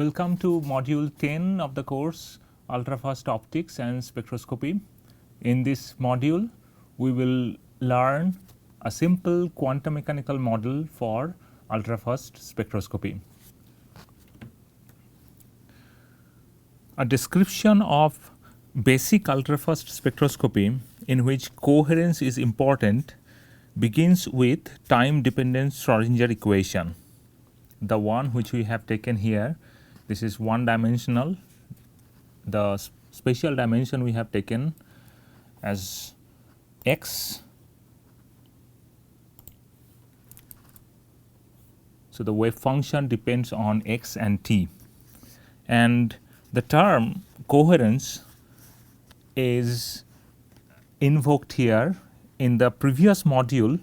Welcome to module 10 of the course Ultrafast Optics and Spectroscopy. In this module, we will learn a simple quantum mechanical model for ultrafast spectroscopy. A description of basic ultrafast spectroscopy in which coherence is important begins with time-dependent Schrodinger equation. The one which we have taken here, this is one dimensional. The spatial dimension we have taken as x. So, the wave function depends on x and t, and the term coherence is invoked here. In the previous module,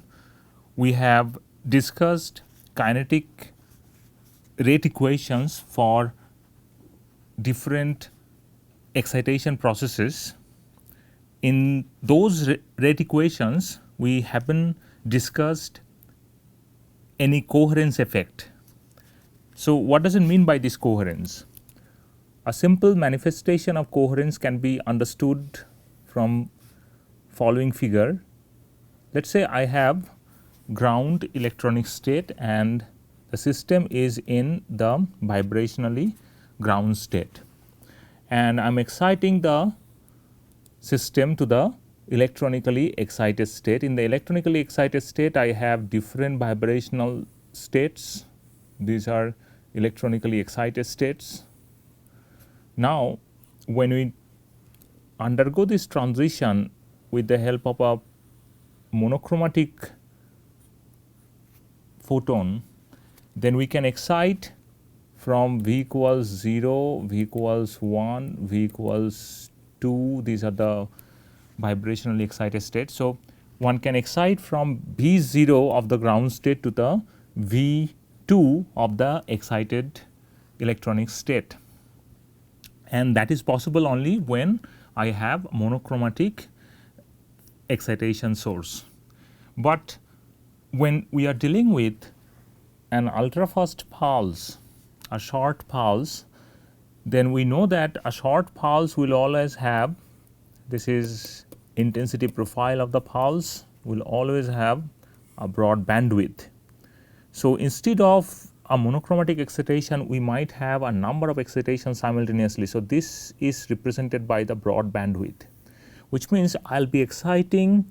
we have discussed kinetic rate equations for different excitation processes. In those rate equations, we haven't discussed any coherence effect. So, what does it mean by this coherence? A simple manifestation of coherence can be understood from following figure. Let us say I have ground electronic state and the system is in the vibrationally ground state, and I am exciting the system to the electronically excited state. In the electronically excited state, I have different vibrational states. These are electronically excited states. Now, when we undergo this transition with the help of a monochromatic photon, then we can excite from V equals 0, V equals 1, V equals 2, these are the vibrationally excited states. So, one can excite from V 0 of the ground state to the V 2 of the excited electronic state, and that is possible only when I have monochromatic excitation source. But when we are dealing with an ultrafast pulse, a short pulse, then we know that a short pulse will always have, this is intensity profile of the pulse, will always have a broad bandwidth. So, instead of a monochromatic excitation, we might have a number of excitations simultaneously. So, this is represented by the broad bandwidth, which means I will be exciting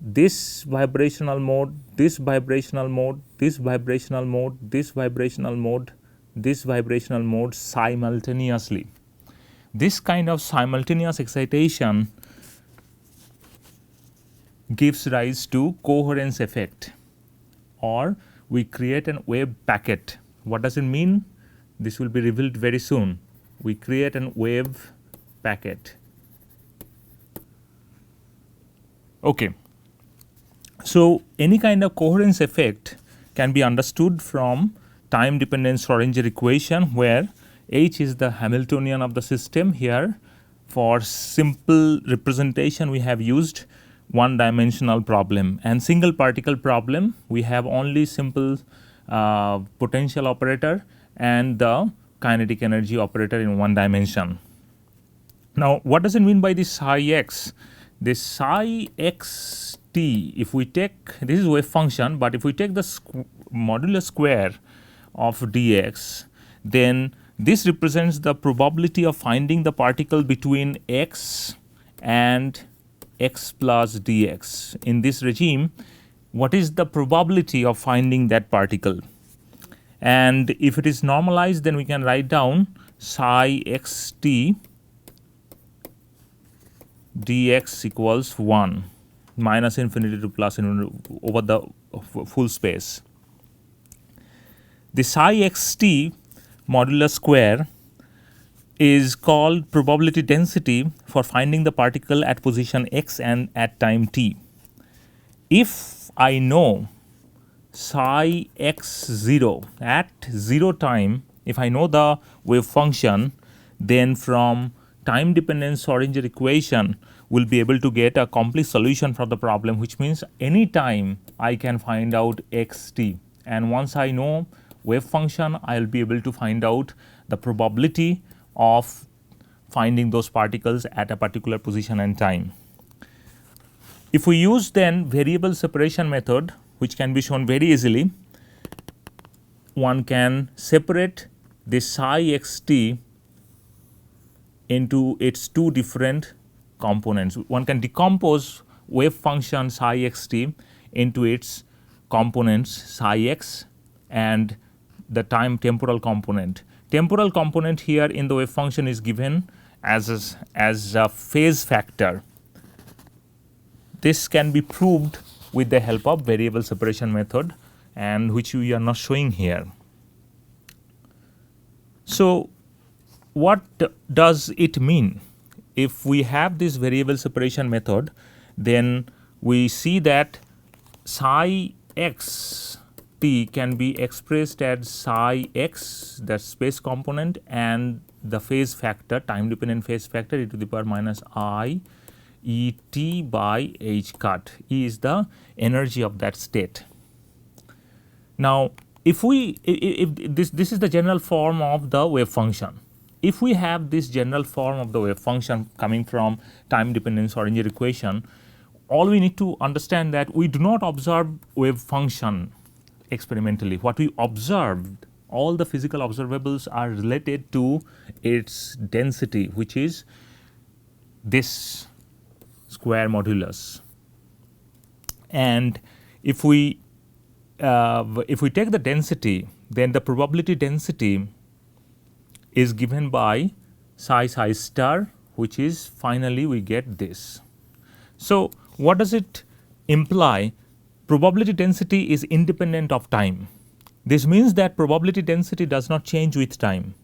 this vibrational mode, this vibrational mode, this vibrational mode, this vibrational mode, this vibrational mode simultaneously. This kind of simultaneous excitation gives rise to coherence effect, or we create an wave packet. What does it mean? This will be revealed very soon. We create an wave packet. Okay. So, any kind of coherence effect can be understood from time dependent Schrodinger equation, where H is the Hamiltonian of the system. Here for simple representation we have used one dimensional problem, and single particle problem we have only simple potential operator and the kinetic energy operator in one dimension. Now, what does it mean by this psi x? This psi x t, if we take, this is wave function, but if we take the modular square of dx, then this represents the probability of finding the particle between x and x plus dx. In this regime, what is the probability of finding that particle? And if it is normalized, then we can write down psi x t dx equals 1 minus infinity to plus infinity over the full space. The psi x t modular square is called probability density for finding the particle at position x and at time t. If I know psi x 0 at 0 time, if I know the wave function, then from time dependent Schrodinger equation we will be able to get a complete solution for the problem, which means any time I can find out x t, and once I know wave function, I will be able to find out the probability of finding those particles at a particular position and time. If we use then variable separation method, which can be shown very easily, one can separate this psi xt into its two different components. One can decompose wave function psi xt into its components psi x and the time temporal component. Temporal component here in the wave function is given as a phase factor. This can be proved with the help of variable separation method, and which we are not showing here. So, what does it mean? If we have this variable separation method, then we see that psi x t can be expressed as psi x, the space component, and the phase factor, time dependent phase factor e to the power minus I E t by h cut. E is the energy of that state. Now, if this is the general form of the wave function. If we have this general form of the wave function coming from time dependent Schrodinger equation, all we need to understand that we do not observe wave function experimentally. What we observed, all the physical observables are related to its density, which is this square modulus. And if we take the density, then the probability density is given by psi star, which is finally we get this. So, what does it imply? Probability density is independent of time. This means that probability density does not change with time.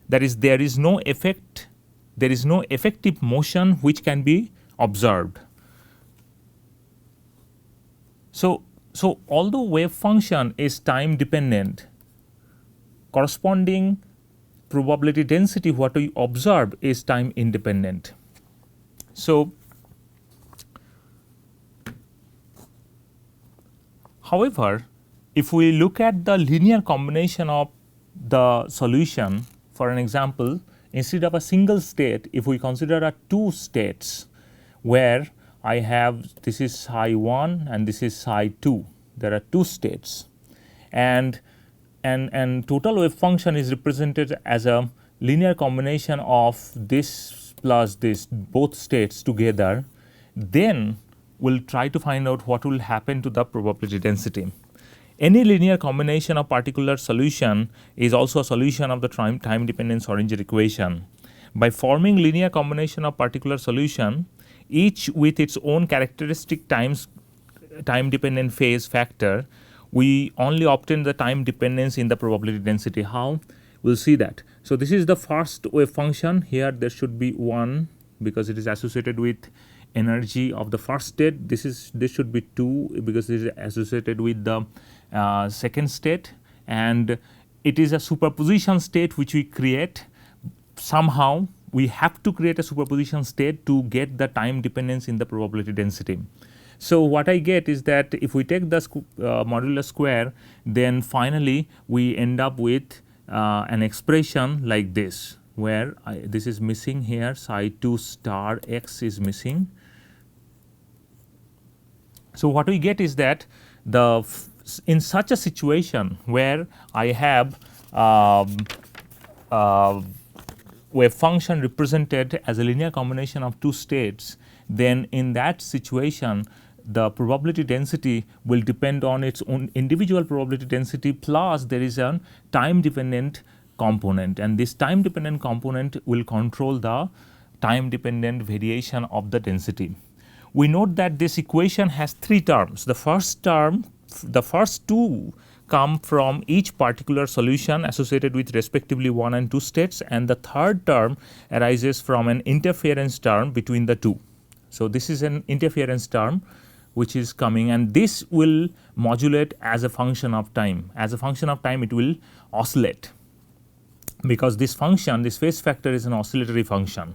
That is, there is no effect, there is no effective motion which can be observed. So although wave function is time dependent, corresponding probability density what we observe is time independent. So, however, if we look at the linear combination of the solution, for an example, instead of a single state, if we consider two states where I have this is psi 1 and this is psi 2, there are two states, and total wave function is represented as a linear combination of this plus this, both states together, then we will try to find out what will happen to the probability density. Any linear combination of particular solution is also a solution of the time dependent Schrodinger equation. By forming linear combination of particular solution, each with its own characteristic time dependent phase factor, we only obtain the time dependence in the probability density. How? We will see that. So, this is the first wave function. Here there should be 1 because it is associated with energy of the first state. This should be 2 because it is associated with the second state, and it is a superposition state which we create. Somehow we have to create a superposition state to get the time dependence in the probability density. So, what I get is that if we take the modulus square, then finally we end up with an expression like this, where this is missing here, psi 2 star x is missing. So, what we get is that in such a situation where I have wave function represented as a linear combination of two states, then in that situation the probability density will depend on its own individual probability density, plus there is a time dependent component, and this time dependent component will control the time dependent variation of the density. We note that this equation has three terms. The first two come from each particular solution associated with respectively 1 and 2 states, and the third term arises from an interference term between the two. So, this is an interference term which is coming, and this will modulate as a function of time. As a function of time, it will oscillate, because this function, this phase factor, is an oscillatory function.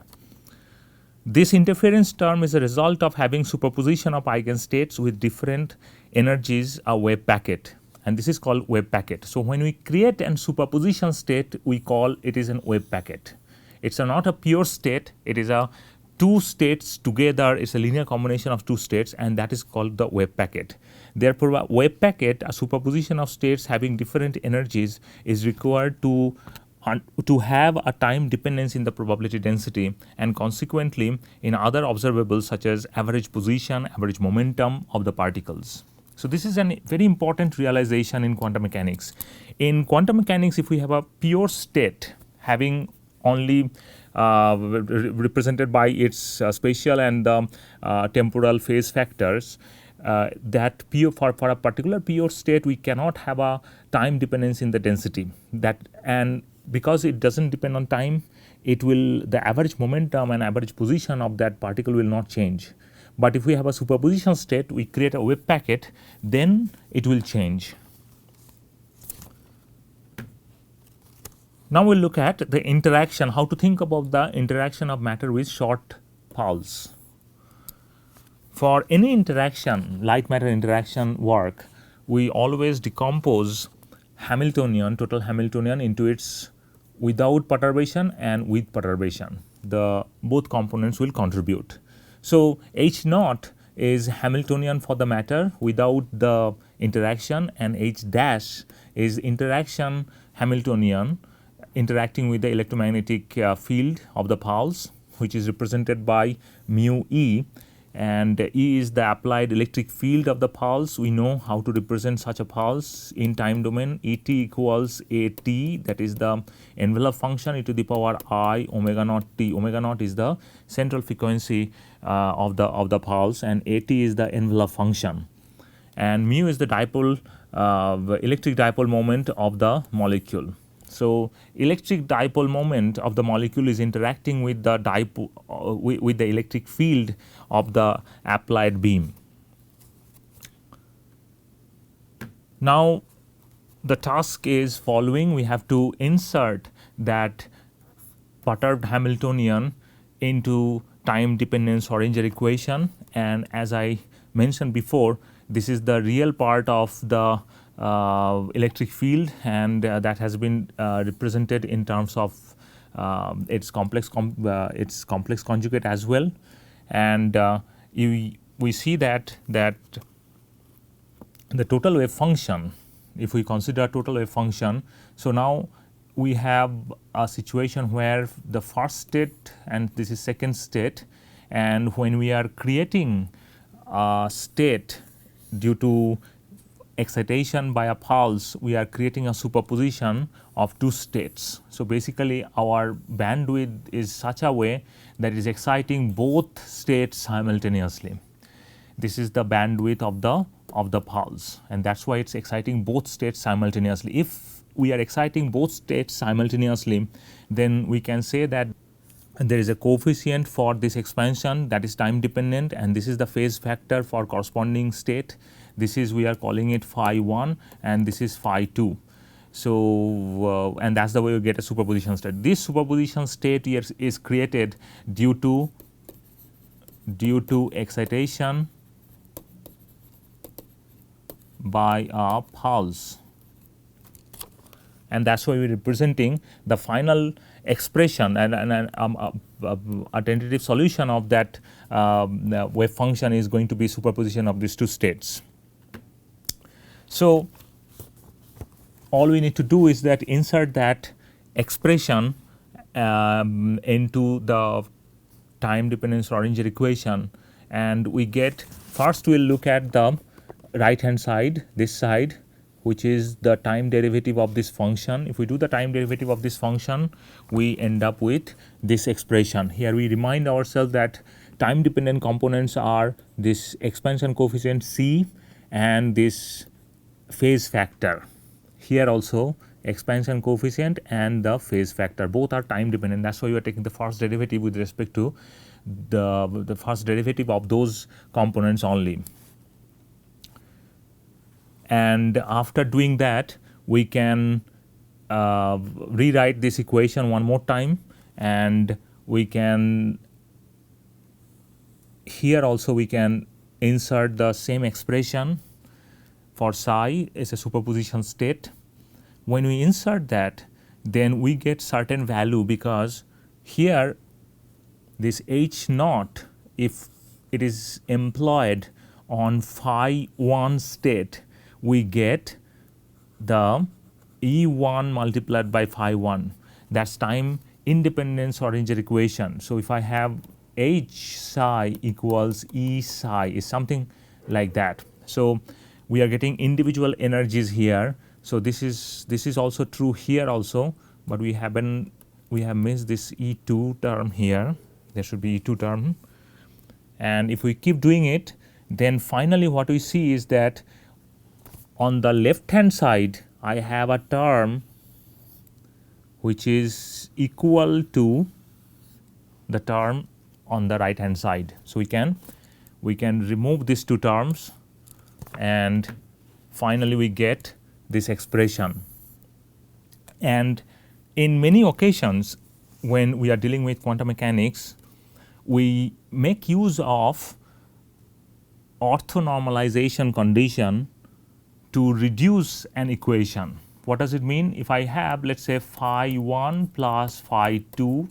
This interference term is a result of having superposition of eigenstates with different energies a wave packet, and this is called wave packet. So, when we create an superposition state, we call it is an wave packet. It's not a pure state, it is a two states together, it's a linear combination of two states, and that is called the wave packet. Therefore, a wave packet, a superposition of states having different energies, is required to have a time dependence in the probability density, and consequently in other observables such as average position, average momentum of the particles. So, this is a very important realization in quantum mechanics. In quantum mechanics, if we have a pure state having only represented by its spatial and temporal phase factors, that for a particular pure state we cannot have a time dependence in the density, and because it does not depend on time, the average momentum and average position of that particle will not change. But if we have a superposition state, we create a wave packet, then it will change. Now, we will look at the interaction, how to think about the interaction of matter with short pulse. For any interaction, light matter interaction work, we always decompose Hamiltonian, total Hamiltonian, into its without perturbation and with perturbation. Both components will contribute. So, H naught is Hamiltonian for the matter without the interaction, and H dash is interaction Hamiltonian interacting with the electromagnetic field of the pulse, which is represented by mu E, and E is the applied electric field of the pulse. We know how to represent such a pulse in time domain. Et equals AT, that is the envelope function, e to the power I omega naught t. Omega naught is the central frequency of the pulse, and AT is the envelope function, and mu is the dipole electric dipole moment of the molecule. So, electric dipole moment of the molecule is interacting with the with the electric field of the applied beam. Now, the task is following: we have to insert that perturbed Hamiltonian into time dependent Schrodinger equation, and as I mentioned before, this is the real part of the electric field, and that has been represented in terms of its complex conjugate as well. And we see that the total wave function, if we consider total wave function, so now we have a situation where the first state and this is second state, and when we are creating a state due to excitation by a pulse, we are creating a superposition of two states. So, basically our bandwidth is such a way that is exciting both states simultaneously. This is the bandwidth of the pulse, and that is why it is exciting both states simultaneously. If we are exciting both states simultaneously, then we can say that there is a coefficient for this expansion that is time dependent, and this is the phase factor for corresponding state. This is, we are calling it phi 1, and this is phi 2. So, and that is the way we get a superposition state. This superposition state here is created due to excitation by a pulse, and that is why we are representing the final expression and a tentative solution of that wave function is going to be superposition of these two states. So, all we need to do is that insert that expression into the time dependent Schrodinger equation, and we get, first we will look at the right hand side, this side, which is the time derivative of this function. If we do the time derivative of this function, we end up with this expression. Here we remind ourselves that time dependent components are this expansion coefficient C and this phase factor. Here also expansion coefficient and the phase factor, both are time dependent. That is why you are taking the first derivative with respect to the first derivative of those components only. And after doing that, we can rewrite this equation one more time, and we can, here also we can insert the same expression for psi is a superposition state. When we insert that, then we get certain value, because here this H naught, if it is employed on phi 1 state, we get the E1 multiplied by phi 1. That's time independent Schrodinger equation. So if I have H psi equals E psi, is something like that. So we are getting individual energies here. So this is also true here also, but we have missed this E2 term here. There should be E2 term, and if we keep doing it, then finally what we see is that on the left hand side I have a term which is equal to the term on the right hand side. So we can remove these two terms, and finally we get this expression. And in many occasions when we are dealing with quantum mechanics, we make use of orthonormalization condition to reduce an equation. What does it mean? If I have, let's say, phi 1 plus phi 2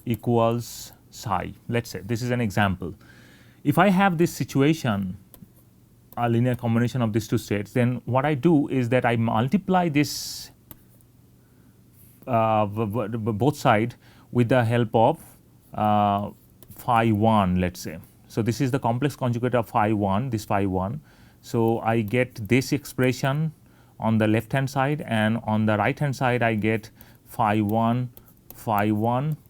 equals psi, let's say this is an example. If I have this situation, a linear combination of these two states, then what I do is that I multiply this both sides with the help of phi 1, let's say. So this is the complex conjugate of phi 1, this phi 1. So I get this expression on the left hand side, and on the right hand side I get phi 1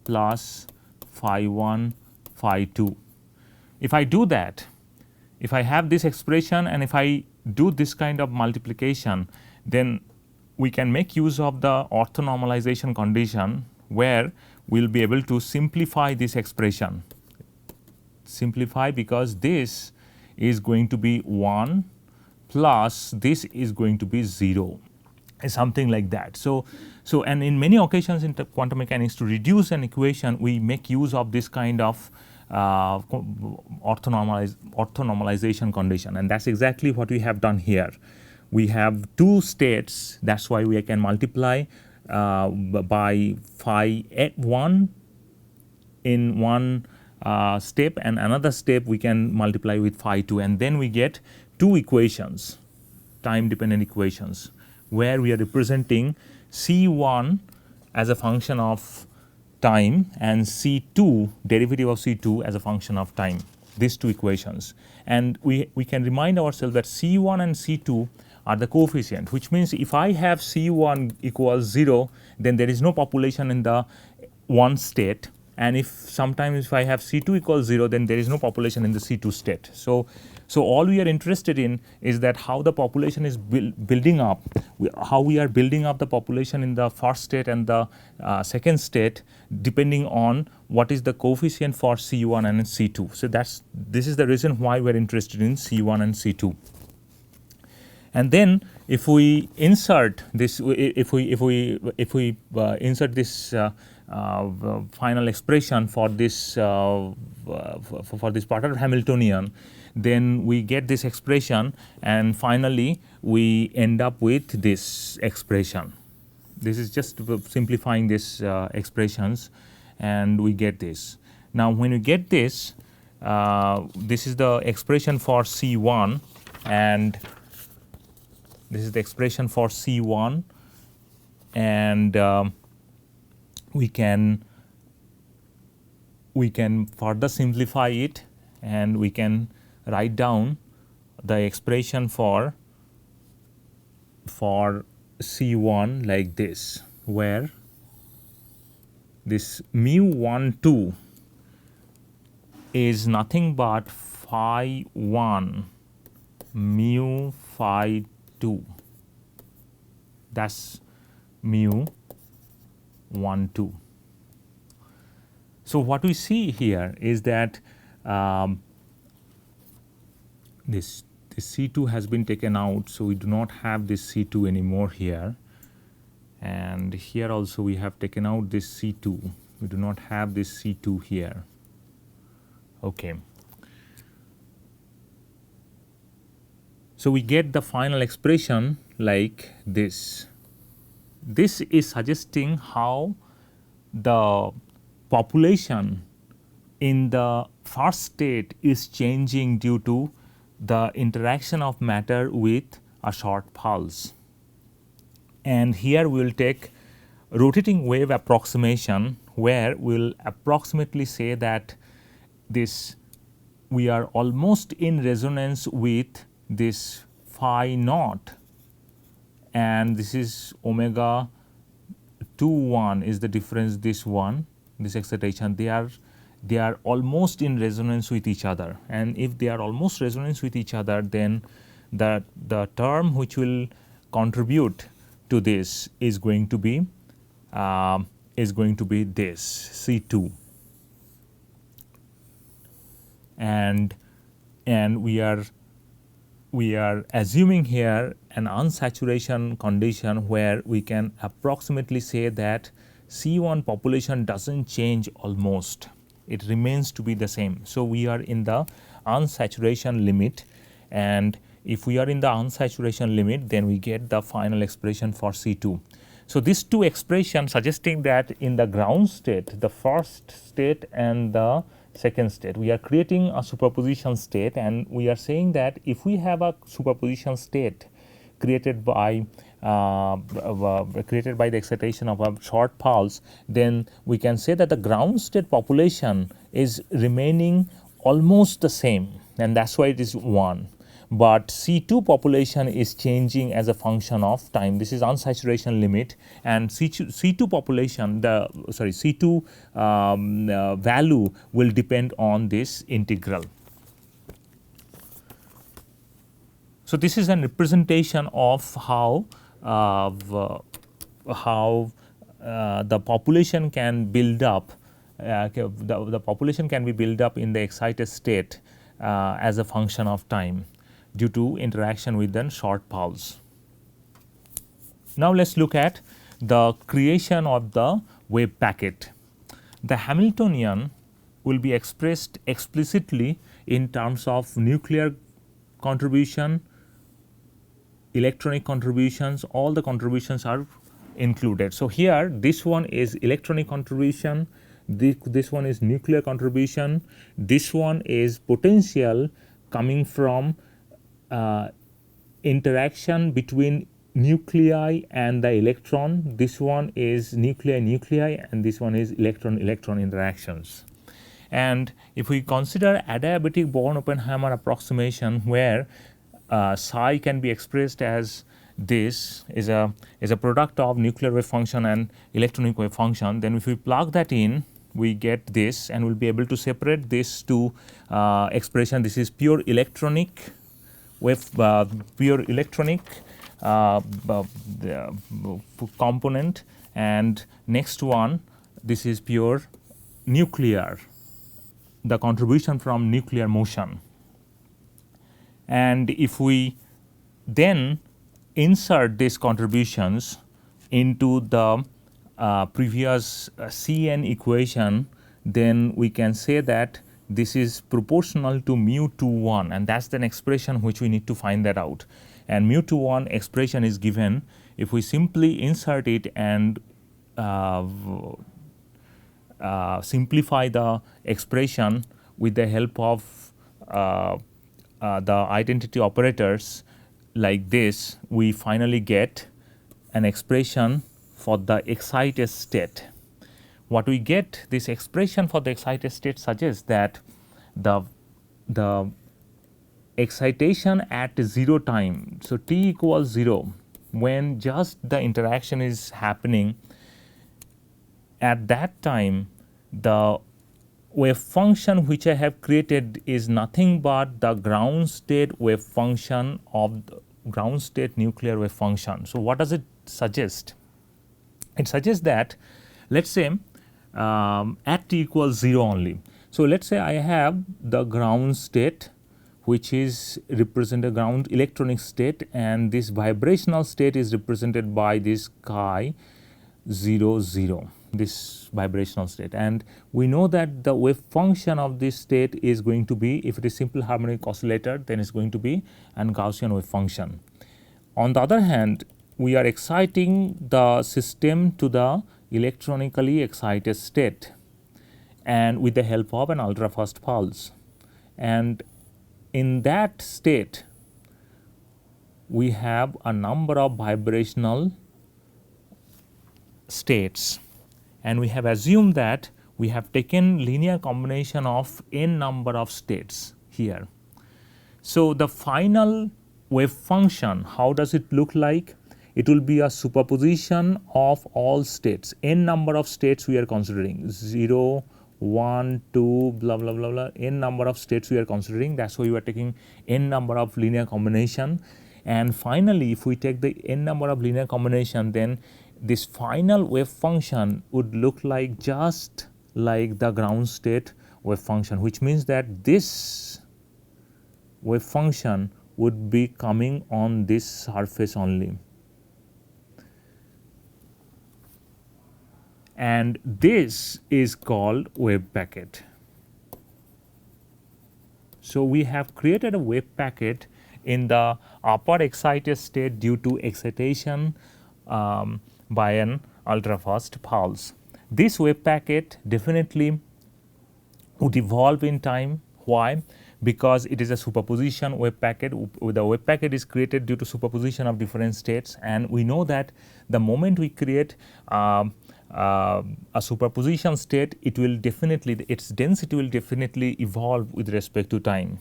plus phi 1 phi 2. If I do that, if I have this expression and if I do this kind of multiplication, then we can make use of the orthonormalization condition, where we will be able to simplify this expression. Simplify, because this is going to be 1 plus this is going to be 0, something like that. So and in many occasions in quantum mechanics, to reduce an equation, we make use of this kind of orthonormalization condition, and that's exactly what we have done here. We have two states, that's why we can multiply by phi 1 in one step, and another step we can multiply with phi 2, and then we get two equations, time dependent equations, where we are representing C1 as a function of time and C2, derivative of C2, as a function of time, these two equations. And we can remind ourselves that C1 and C2 are the coefficient, which means if I have C1 equals 0, then there is no population in the one state, and if I have C2 equals 0, then there is no population in the C2 state. So all we are interested in is that how the population is building up, how we are building up the population in the first state and the second state, depending on what is the coefficient for C1 and C2. So this is the reason why we are interested in C1 and C2. And then if we insert this, if we insert this final expression for this Pater Hamiltonian, then we get this expression, and finally we end up with this expression. This is just simplifying these expressions, and we get this. Now when you get this, this is the expression for C1, and this is the expression for C1, and we can further simplify it, and we can write down the expression for C1 like this, where this mu12 is nothing but phi 1 mu phi 2, that's mu 1 2. So what we see here is that this C2 has been taken out, so we do not have this C2 anymore here, and here also we have taken out this C2, we do not have this C2 here. Okay. So we get the final expression like this. This is suggesting how the population in the first state is changing due to the interaction of matter with a short pulse. And here we will take rotating wave approximation, where we will approximately say that this we are almost in resonance with this phi naught, and this is omega 2 1 is the difference, this excitation, they are almost in resonance with each other. And if they are almost resonance with each other, then the term which will contribute to this is going to be this C2, and we are assuming here an unsaturation condition where we can approximately say that C1 population doesn't change almost, it remains to be the same. So we are in the unsaturation limit, and if we are in the unsaturation limit, then we get the final expression for C2. So these two expressions suggesting that in the ground state, the first state and the second state, we are creating a superposition state, and we are saying that if we have a superposition state created by the excitation of a short pulse, then we can say that the ground state population is remaining almost the same, and that's why it is 1. But C2 population is changing as a function of time. This is unsaturation limit, and C2 population, C2 value will depend on this integral. So this is a representation of how the population can build up. The population can be built up in the excited state as a function of time due to interaction with the short pulse. Now let us look at the creation of the wave packet. The Hamiltonian will be expressed explicitly in terms of nuclear contribution, electronic contributions, all the contributions are included. So here this one is electronic contribution, this one is nuclear contribution, this one is potential coming from interaction between nuclei and the electron. This one is nuclei, and this one is electron interactions. And if we consider adiabatic Born-Oppenheimer approximation, where psi can be expressed as this is a product of nuclear wave function and electronic wave function, then if we plug that in, we get this, and we'll be able to separate this to expression. This is pure electronic wave, component, and next one, this is pure nuclear, the contribution from nuclear motion. And if we then insert these contributions into the previous Cn equation, then we can say that this is proportional to mu 2 1, and that's the expression which we need to find that out. And mu 2 1 expression is given if we simply insert it and simplify the expression with the help of the identity operators like this, we finally get an expression for the excited state. What we get, this expression for the excited state suggests that the excitation at 0 time, so t equals 0, when just the interaction is happening, at that time the wave function which I have created is nothing but the ground state wave function of the ground state nuclear wave function. So what does it suggest? It suggests that, let's say at t equals 0 only. So let's say I have the ground state which is represented ground electronic state, and this vibrational state is represented by this chi 0 0. this vibrational state, and we know that the wave function of this state is going to be, if it is simple harmonic oscillator, then it's going to be an Gaussian wave function. On the other hand, we are exciting the system to the electronically excited state and with the help of an ultrafast pulse, and in that state we have a number of vibrational states, and we have assumed that we have taken linear combination of n number of states here. So, the final wave function, how does it look like? It will be a superposition of all states, n number of states we are considering, 0, 1, 2, blah blah blah blah, n number of states we are considering. That is why we are taking n number of linear combination, and finally if we take the n number of linear combination, then this final wave function would look like just like the ground state wave function, which means that this wave function would be coming on this surface only, and this is called wave packet. So, we have created a wave packet in the upper excited state due to excitation by an ultrafast pulse. This wave packet definitely would evolve in time. Why? Because it is a superposition wave packet. The wave packet is created due to superposition of different states, and we know that the moment we create a superposition state, it will definitely, its density will definitely evolve with respect to time.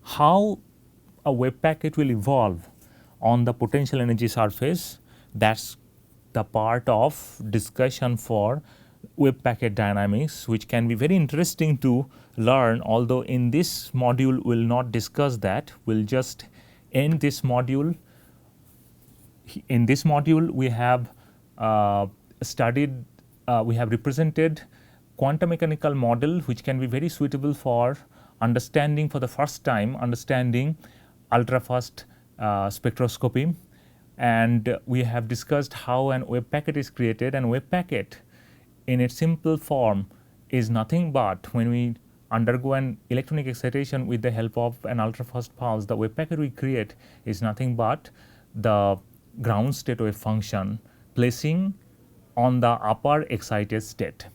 How a wave packet will evolve on the potential energy surface, that is the part of discussion for wave packet dynamics, which can be very interesting to learn, although in this module we will not discuss that. We will just end this module. In this module we have we have represented quantum mechanical model, which can be very suitable for understanding, for the first time, understanding ultrafast spectroscopy, and we have discussed how an wave packet is created. And wave packet in its simple form is nothing but, when we undergo an electronic excitation with the help of an ultrafast pulse, the wave packet we create is nothing but the ground state wave function placing on the upper excited state.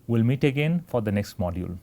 We will meet again for the next module.